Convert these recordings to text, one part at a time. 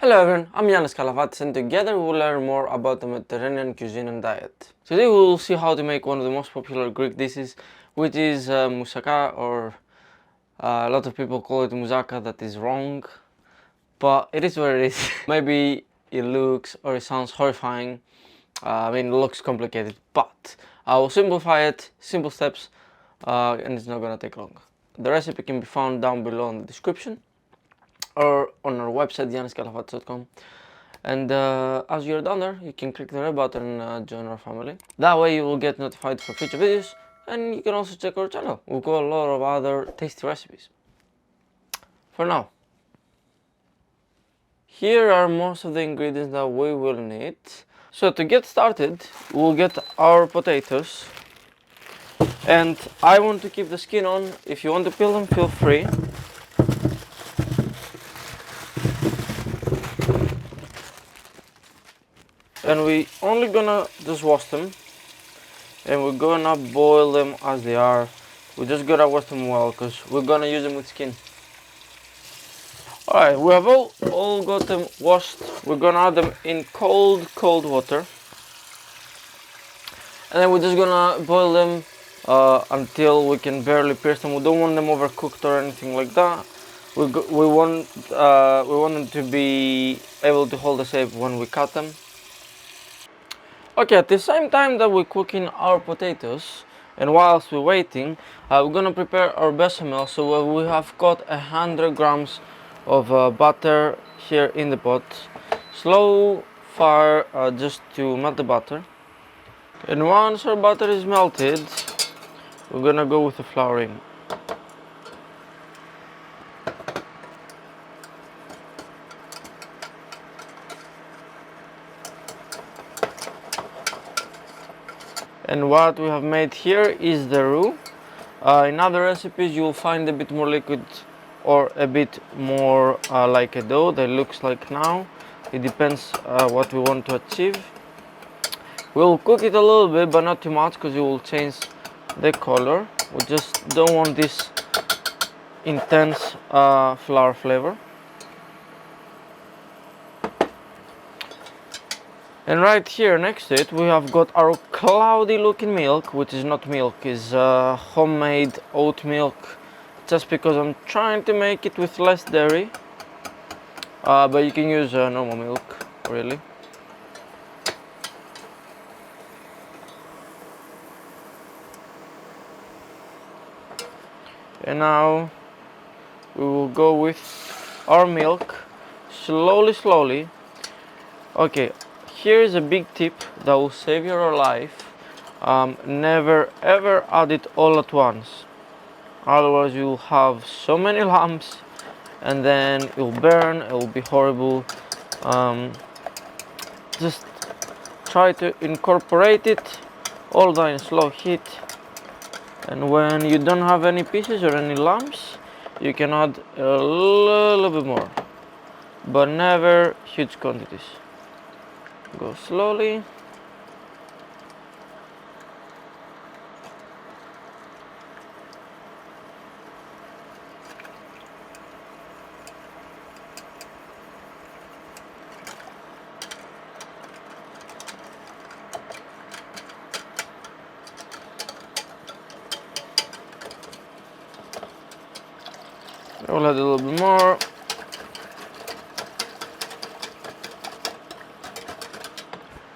Hello everyone, I'm Yannis Kalavatis and together we'll learn more about the Mediterranean cuisine and diet. Today we will see how to make one of the most popular Greek dishes, which is moussaka, or a lot of people call it moussaka. That is wrong, but it is what it is. Maybe it looks or it sounds horrifying. It looks complicated, but I will simplify it, simple steps, and it's not gonna take long. The recipe can be found down below in the description or on our website yanniskalavatis.com, and as you're down there you can click the red button and join our family. That way you will get notified for future videos, and you can also check our channel. We've got a lot of other tasty recipes. For now, here are most of the ingredients that we will need. So to get started, we'll get our potatoes, and I want to keep the skin on. If you want to peel them, feel free. And we only gonna just wash them, and we're gonna boil them as they are. We just gotta wash them well because we're gonna use them with skin. Alright, we have all got them washed. We're gonna add them in cold water, and then we're just gonna boil them until we can barely pierce them. We don't want them overcooked or anything like that. We want them to be able to hold the shape when we cut them. Okay, at the same time that we're cooking our potatoes, and whilst we're waiting, we're gonna prepare our bechamel. So we have got 100 grams of butter here in the pot. Slow fire just to melt the butter. And once our butter is melted, we're gonna go with the flouring. And what we have made here is the roux. In other recipes you will find a bit more liquid or a bit more like a dough that looks like now. It depends what we want to achieve. We'll cook it a little bit, but not too much, because it will change the color. We just don't want this intense flour flavor. And right here next to it we have got our cloudy looking milk, which is not milk, is homemade oat milk, just because I'm trying to make it with less dairy, but you can use normal milk really. And now we will go with our milk slowly. Okay, here is a big tip that will save your life. Never ever add it all at once, otherwise you'll have so many lumps and then it'll burn, it'll be horrible. Just try to incorporate it all down in slow heat, and when you don't have any pieces or any lumps, you can add a little bit more, but never huge quantities. Go slowly. I'll add a little bit more.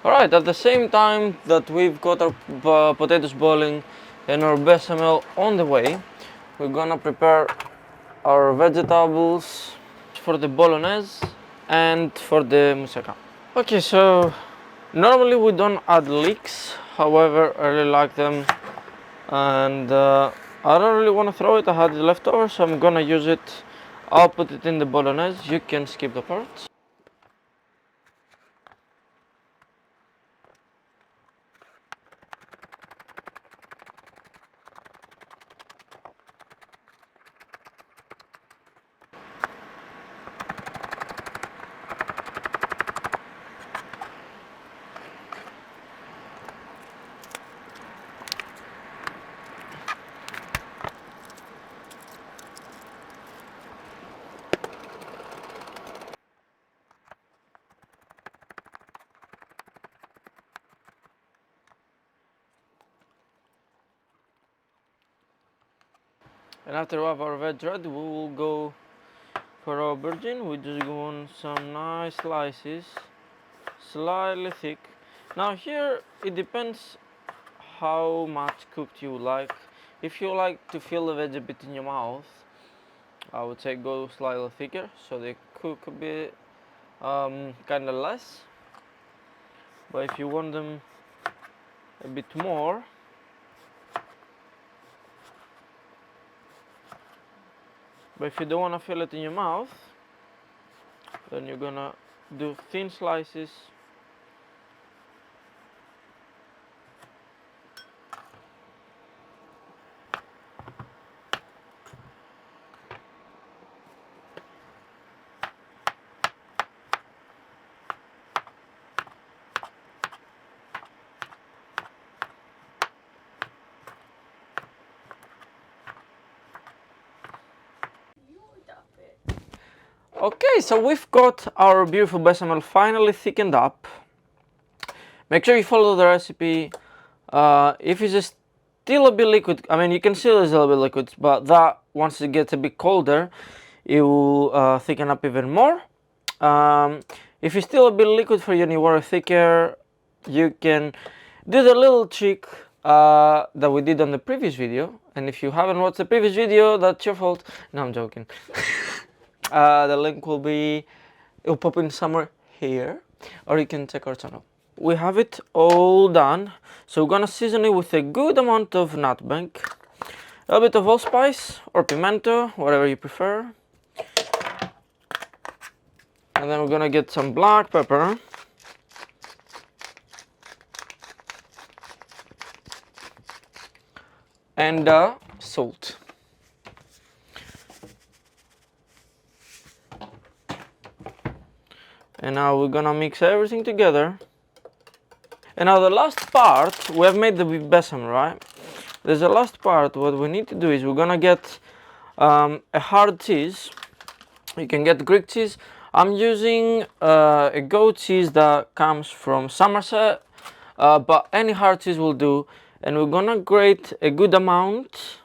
Alright, at the same time that we've got our potatoes boiling and our bechamel on the way, we're gonna prepare our vegetables for the Bolognese and for the moussaka. Okay, so normally we don't add leeks, however I really like them, and I don't really want to throw it. I had it left over, so I'm gonna use it. I'll put it in the Bolognese. You can skip the parts. And after we have our veg ready, we will go for aubergine. We just want some nice slices, slightly thick. Now here it depends how much cooked you like. If you like to feel the veg a bit in your mouth, I would say go slightly thicker, so they cook a bit kind of less. But if you want them a bit more, but if you don't want to feel it in your mouth, then you're gonna do thin slices. Okay, so we've got our beautiful bechamel finally thickened up. Make sure you follow the recipe. If it's just still a bit liquid, I mean you can see there's a little bit liquid, but that once it gets a bit colder, it will thicken up even more. If it's still a bit liquid for you and you want it thicker, you can do the little trick that we did on the previous video. And if you haven't watched the previous video, that's your fault. No, I'm joking. The link it'll pop in somewhere here, or you can check our channel. We have it all done, so we're gonna season it with a good amount of nutmeg, a bit of allspice or pimento, whatever you prefer, and then we're gonna get some black pepper, and salt. And now we're gonna mix everything together. And now the last part, we have made the bechamel, right? There's a last part. What we need to do is we're gonna get a hard cheese. You can get Greek cheese. I'm using a goat cheese that comes from Somerset, but any hard cheese will do. And we're gonna grate a good amount.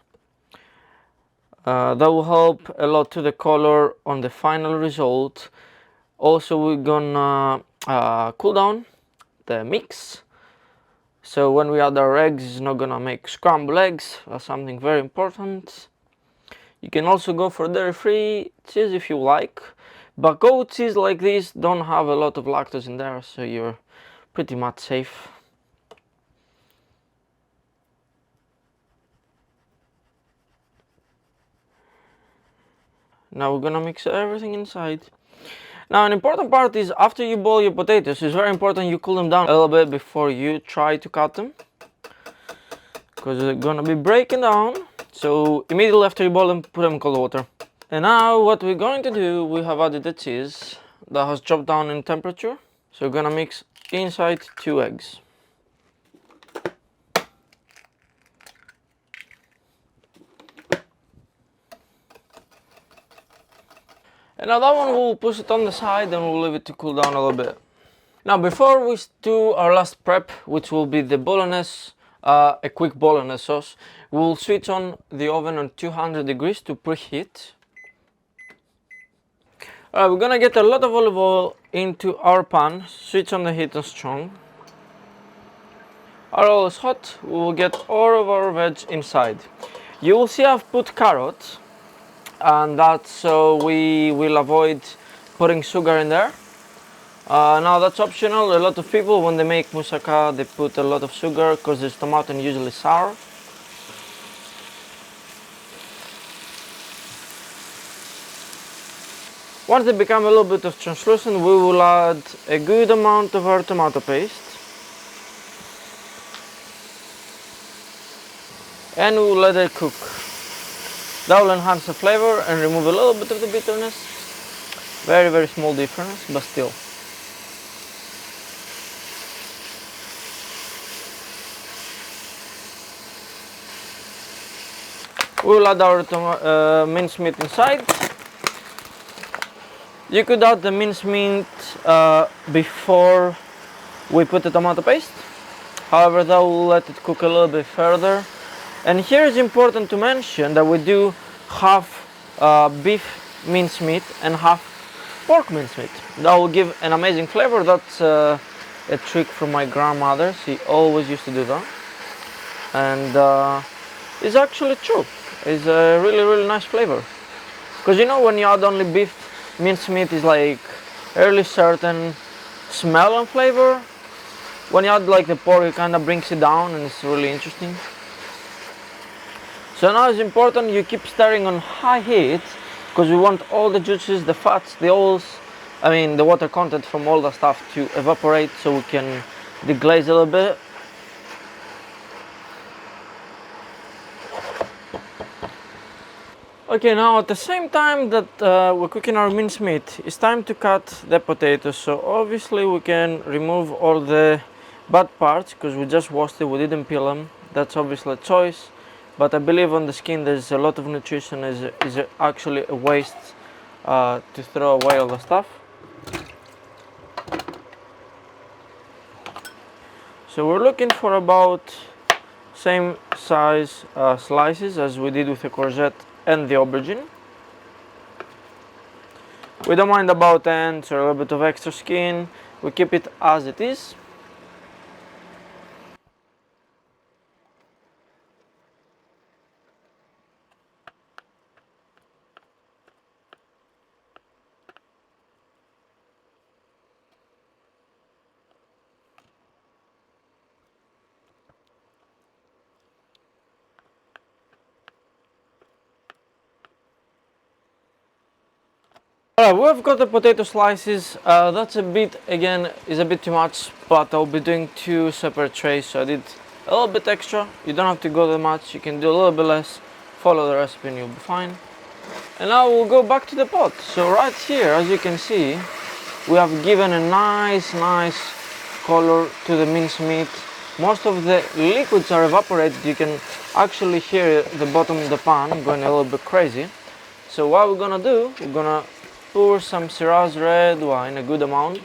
That will help a lot to the color on the final result. Also, we're gonna cool down the mix, so when we add our eggs, it's not gonna make scrambled eggs. That's something very important. You can also go for dairy-free cheese if you like, but goat cheese like this don't have a lot of lactose in there, so you're pretty much safe. Now we're gonna mix everything inside. Now an important part is after you boil your potatoes, it's very important you cool them down a little bit before you try to cut them, because they're gonna be breaking down. So immediately after you boil them, put them in cold water. And now what we're going to do, we have added the cheese that has dropped down in temperature. So we're gonna mix inside 2 eggs. And now that one we'll push it on the side and we'll leave it to cool down a little bit. Now before we do our last prep, which will be the bolognese, a quick bolognese sauce, we'll switch on the oven on 200 degrees to preheat. Alright, we're gonna get a lot of olive oil into our pan, switch on the heat on strong. Our oil is hot, we will get all of our veg inside. You will see I've put carrot, and that's so we will avoid putting sugar in there. Now that's optional. A lot of people when they make moussaka they put a lot of sugar because it's tomato and usually sour. Once they become a little bit of translucent, we will add a good amount of our tomato paste. And we'll let it cook. That will enhance the flavor and remove a little bit of the bitterness. Very, very small difference, but still. We'll add our mincemeat inside. You could add the mincemeat before we put the tomato paste. However, that will let it cook a little bit further. And here it's important to mention that we do half beef mincemeat and half pork mincemeat. That will give an amazing flavor. That's a trick from my grandmother. She always used to do that, and it's actually true. It's a really nice flavor. Because you know, when you add only beef mincemeat, is like really certain smell and flavor. When you add like the pork, it kind of brings it down, and it's really interesting. So now it's important you keep stirring on high heat, because we want all the juices, the fats, the oils, I mean the water content from all the stuff to evaporate, so we can deglaze a little bit. Okay, now at the same time that we're cooking our mincemeat, it's time to cut the potatoes. So obviously we can remove all the bad parts, because we just washed it, we didn't peel them. That's obviously a choice, but I believe on the skin there's a lot of nutrition. Is actually a waste to throw away all the stuff. So we're looking for about same size slices as we did with the courgette and the aubergine. We don't mind about ends or a little bit of extra skin. We keep it as it is. Alright, we've got the potato slices. That's a bit, again, is a bit too much, but I'll be doing 2 separate trays, so I did a little bit extra. You don't have to go that much, you can do a little bit less, follow the recipe and you'll be fine. And now we'll go back to the pot. So right here, as you can see, we have given a nice color to the mincemeat. Most of the liquids are evaporated. You can actually hear the bottom of the pan going a little bit crazy. So what we're gonna do, we're gonna pour some Shiraz red wine, a good amount,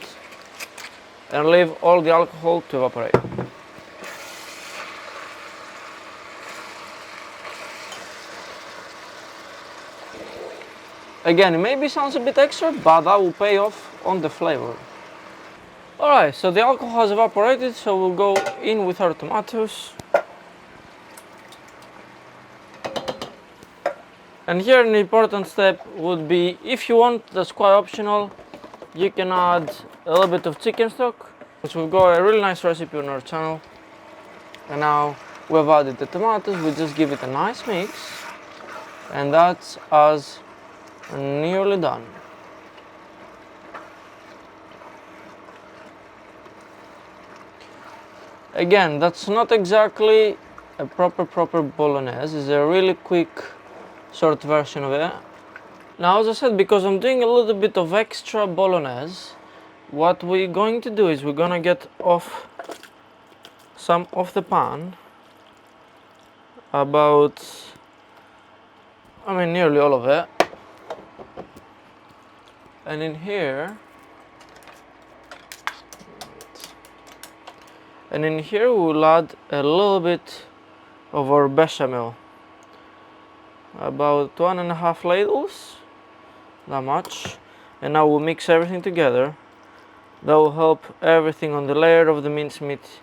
and leave all the alcohol to evaporate. Again, it maybe sounds a bit extra, but that will pay off on the flavor. Alright, so the alcohol has evaporated, so we'll go in with our tomatoes. And here an important step would be, if you want, that's quite optional, you can add a little bit of chicken stock, which we've got a really nice recipe on our channel. And now we've added the tomatoes, we just give it a nice mix, and that's us nearly done. Again, that's not exactly a proper bolognese, it's a really quick short version of it. Now, as I said, because I'm doing a little bit of extra bolognese, what we're going to do is we're gonna get off some of the pan, about, nearly all of it. And in here, we'll add a little bit of our bechamel, about 1.5 ladles, that much. And now we'll mix everything together. That will help everything on the layer of the mincemeat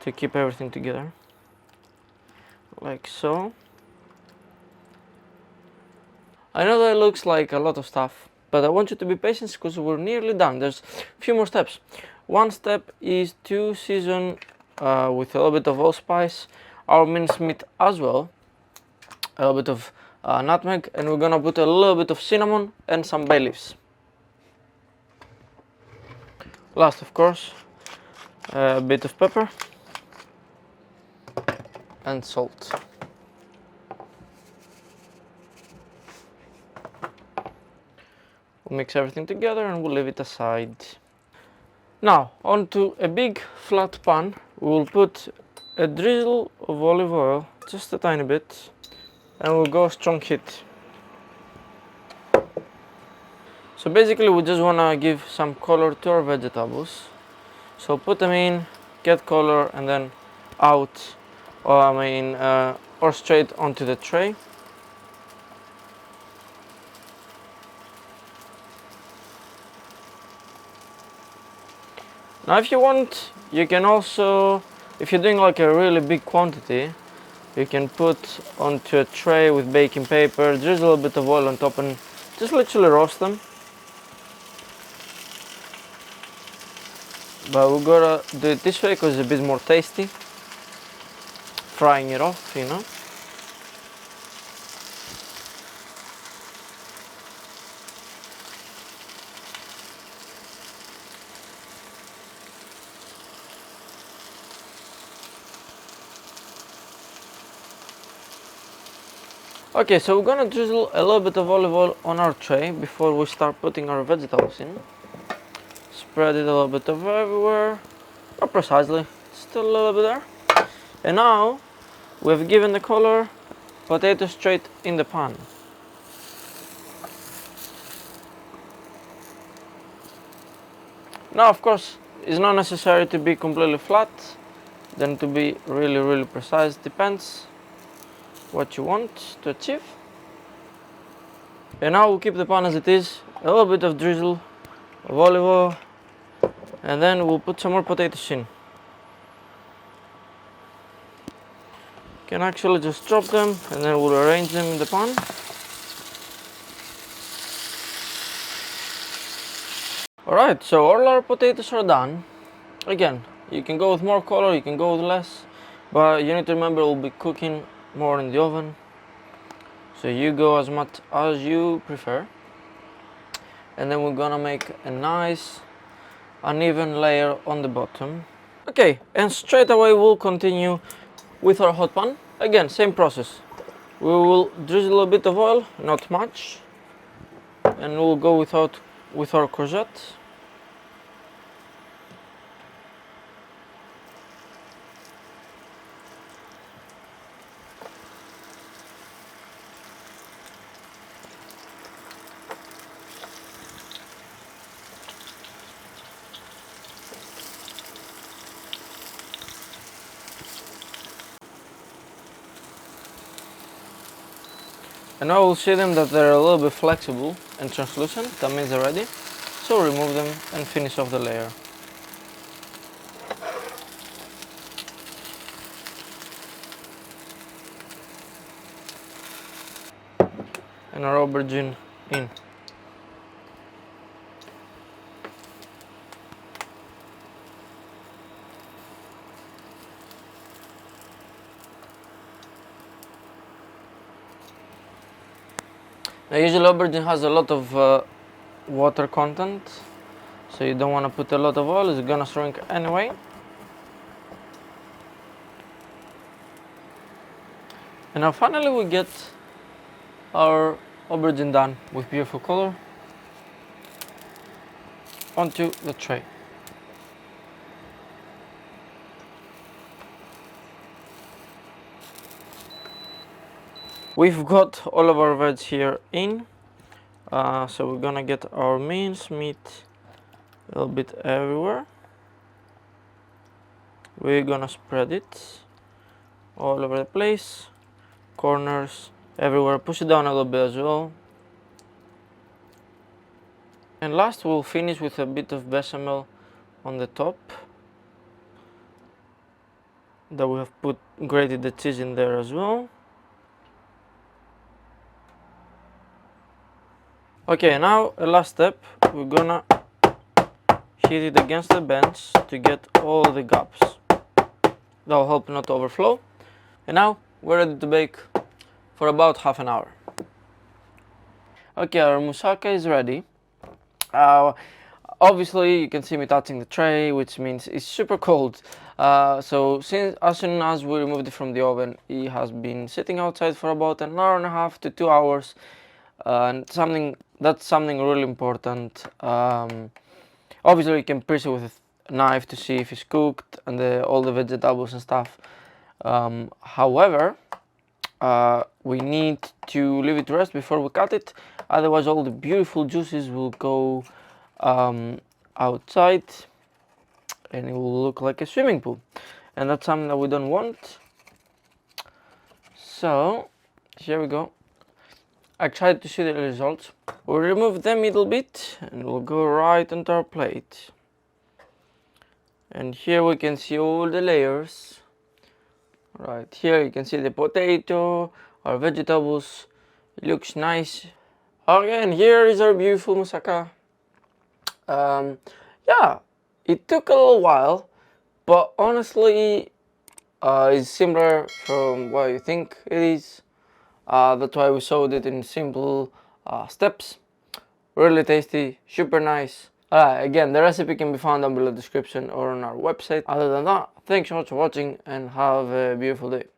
to keep everything together, like so. I know that it looks like a lot of stuff, but I want you to be patient because we're nearly done. There's a few more steps. One step is to season with a little bit of allspice our mincemeat as well, a little bit of nutmeg, and we're gonna put a little bit of cinnamon and some bay leaves. Last, of course, a bit of pepper and salt. We'll mix everything together and we'll leave it aside. Now, onto a big flat pan, we will put a drizzle of olive oil, just a tiny bit, and we'll go strong heat. So basically we just want to give some color to our vegetables. So put them in, get color, and then out, or straight onto the tray. Now if you want, you can also, if you're doing like a really big quantity, you can put onto a tray with baking paper, drizzle a bit of oil on top and just literally roast them. But we're gonna do it this way because it's a bit more tasty. Frying it off, you know. Okay, so we're gonna drizzle a little bit of olive oil on our tray before we start putting our vegetables in. Spread it a little bit of everywhere, not precisely, still a little bit there. And now we've given the color potato straight in the pan. Now of course it's not necessary to be completely flat, then to be really precise, depends what you want to achieve. And now we'll keep the pan as it is, a little bit of drizzle of olive oil, and then we'll put some more potatoes in. You can actually just drop them and then we'll arrange them in the pan. Alright, so all our potatoes are done. Again, you can go with more color, you can go with less, but you need to remember we'll be cooking more in the oven. So you go as much as you prefer. And then we're gonna make a nice uneven layer on the bottom. Okay, and straight away we'll continue with our hot pan. Again, same process. We will drizzle a bit of oil, not much, and we'll go with our courgette. And now we'll see them that they're a little bit flexible and translucent, that means they're ready. So remove them and finish off the layer. And our aubergine in. Now usually aubergine has a lot of water content, so you don't want to put a lot of oil, it's gonna shrink anyway. And now finally we get our aubergine done with beautiful color onto the tray. We've got all of our veg here in, so we're gonna get our mince meat a little bit everywhere. We're gonna spread it all over the place, corners, everywhere. Push it down a little bit as well. And last we'll finish with a bit of bechamel on the top. That we have grated the cheese in there as well. Okay, now a last step, we're gonna hit it against the bench to get all the gaps. That will help not to overflow. And now we're ready to bake for about half an hour. Okay, our moussaka is ready. Obviously you can see me touching the tray, which means it's super cold. So as soon as we removed it from the oven, it has been sitting outside for about an hour and a half to 2 hours. And that's something really important. Obviously you can pierce it with a knife to see if it's cooked and all the vegetables and stuff. However, we need to leave it to rest before we cut it, otherwise all the beautiful juices will go outside and it will look like a swimming pool, and that's something that we don't want. So here we go. I tried to see the results. We'll remove the middle bit and we'll go right onto our plate. And here we can see all the layers. Right here you can see the potato, our vegetables. It looks nice. Okay, and here is our beautiful moussaka. Yeah, it took a little while, but honestly, it's similar from what you think it is. That's why we showed it in simple steps. Really tasty, super nice. Again, the recipe can be found down below the description or on our website. Other than that, thanks so much for watching and have a beautiful day.